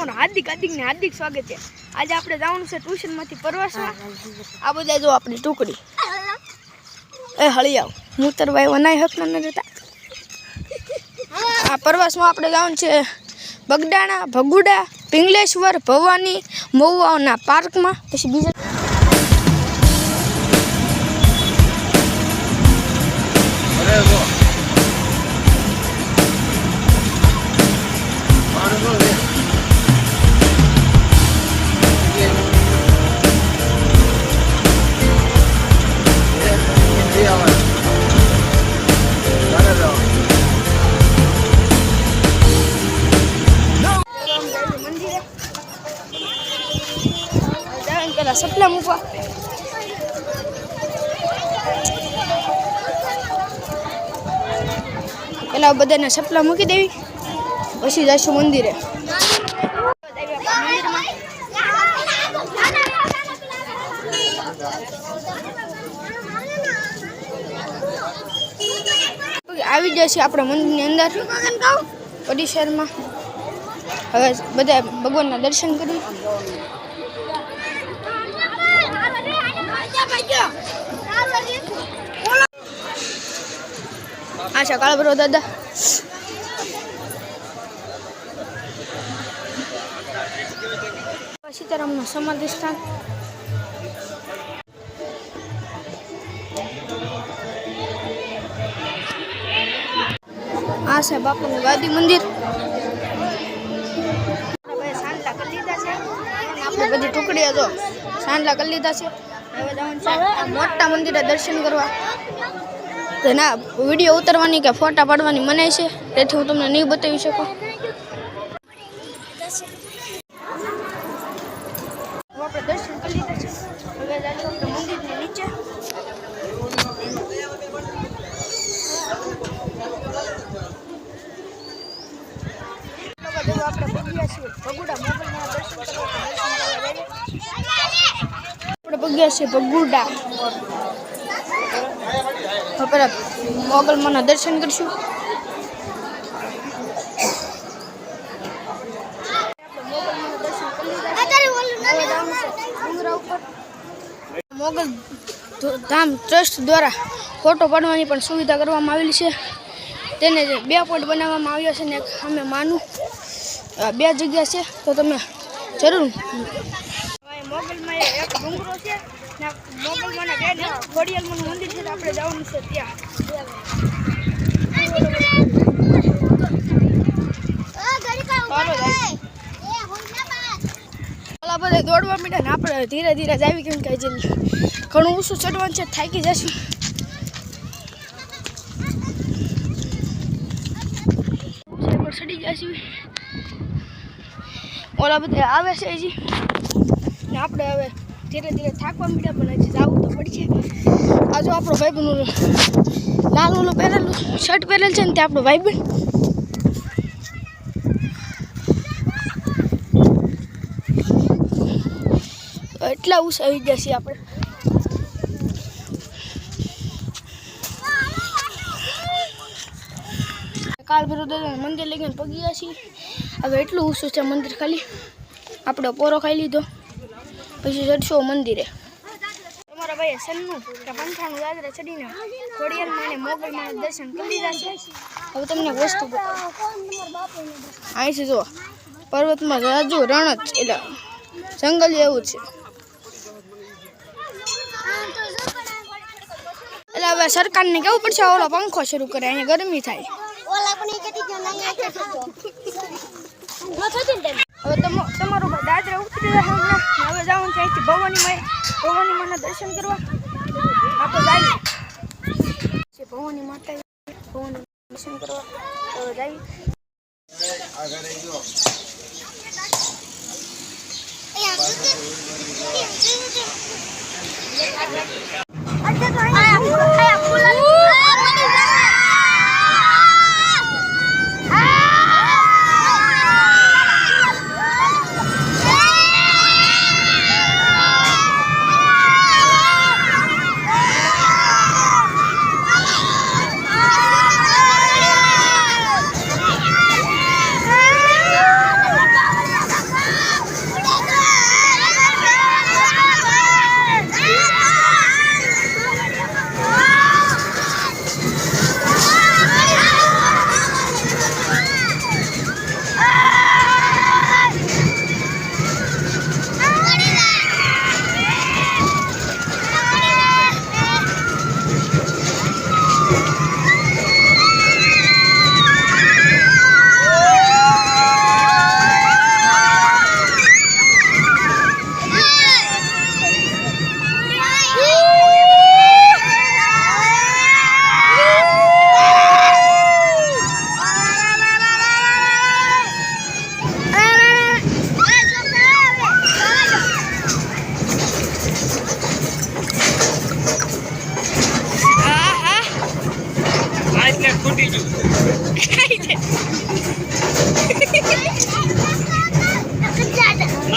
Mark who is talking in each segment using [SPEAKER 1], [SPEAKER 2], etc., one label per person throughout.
[SPEAKER 1] તમારું હાર્દિક સ્વાગત છે। આજે આપણે જવાનું છે ટ્યુશનમાંથી પ્રવાસમાં। આ બધા જો આપણી ટુકડી એ હળિયાવ મૂતરભાઈ વનાઈ હકના ન રહેતા। આ પ્રવાસમાં આપણે જવાનું છે બગડાણા, ભગુડા, પિંગલેશ્વર, ભવાની, મહુવાના પાર્કમાં। પછી બીજા સપલા મૂકવા પેલા બધાને સપલા મૂકી દેવી પછી જઈશું મંદિરે। આવી જશે આપણે મંદિરની અંદર પરિસરમાં। હવે બધા ભગવાનના દર્શન કરી। આશા કાળભરો દાદા સીતારામનું સમાધિ સ્થાન। આ છે બાપુનું ગાદી મંદિર। સાંડલા કરી લીધા છે આપણે બધી ટુકડીઓ જો સાંડલા કરી લીધા છે। હવે જવાનું છે આ મોટા મંદિરે દર્શન કરવા। ના વિડીયો ઉતારવાની કે ફોટા પાડવાની મનાય છે, તેથી હું તમને નહીં બતાવી શકું। આપણે દર્શન કરી લીધા છે। હવે જઈશું આપણે મંદિરની નીચે। આપણે પગ્યા છીએ ભગુડા મોગલમાં દર્શન કરવા। આપણે પગ્યા છીએ ભગુડા પેલા મોગલમાંના દર્શન કરીશું। મોગલ ધામ ટ્રસ્ટ દ્વારા ફોટો પાડવાની પણ સુવિધા કરવામાં આવેલી છે। તેને 2 પોઈન્ટ બનાવવામાં આવ્યા છે ને એક સામે માનું 2 જગ્યા છે, તો તમે જરૂર। મોગલમાં એક ડુંગરો છે ને મોગલમાંના 2 ખોડિયાલમાંનું મંદિર છે, તો આપણે જવાનું છે ત્યાં। બધા દોડવા માંડ્યા ને આપણે ધીરે ધીરે જ આવી, કેમ કે ઘણું ઊંચું ચડવાનું છે, થાકી જશું। ચડી જશું ઓલા બધા આવે છે હજી ને આપણે હવે ધીરે ધીરે થાકવા માંડ્યા, પણ હજી જવું તો પડશે। આ જો આપણો ભાઈબંધ લાલ ઓલું પહેરેલું શર્ટ પહેરેલ છે ને તે આપણો ભાઈબંધ। એટલા ઊંચા આવી ગયા છીએ આપણે। કાળભૈરવ દાદાનું મંદિર લઈ ગઈને પગી ગયા છીએ। હવે એટલું ઊંચું છે મંદિર, ખાલી આપણે પોરો ખાઈ લીધો પછી ચડશો મંદિરે। તમારા ભાઈએ સન્નું કે પંથાનું દાદરા ચડીને ખોડિયાલમાં અને મોગલમાં દર્શન કરી લીધા છે। હવે તમને વસ્તુ અહીં છે જો પર્વતમાં રાજુ રણ જ એટલે જંગલ એવું છે। એટલે હવે સરકારને કેવું પડશે ઓલો પંખો શરૂ કરે, અહીંયા ગરમી થાય। હવે તમારો દાદરા ઉતરી રહ્યા હમણાં। હવે જવાનું છે અહીંથી ભવાનીમાંના દર્શન કરવા। આપણે જઈએ ભવાની માતા દર્શન કરવા। હવે જઈએ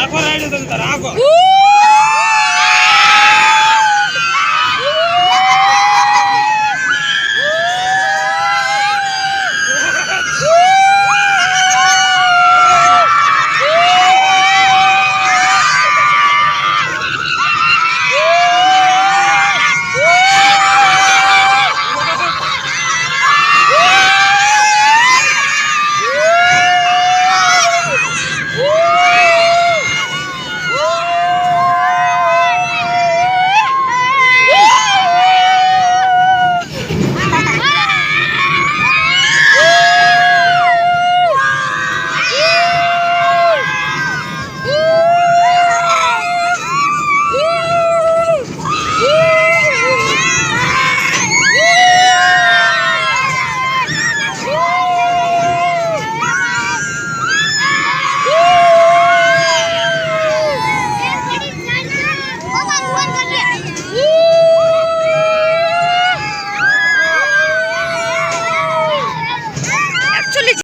[SPEAKER 2] રાખો રાયડો તમે તાર રાખો
[SPEAKER 1] ઉ!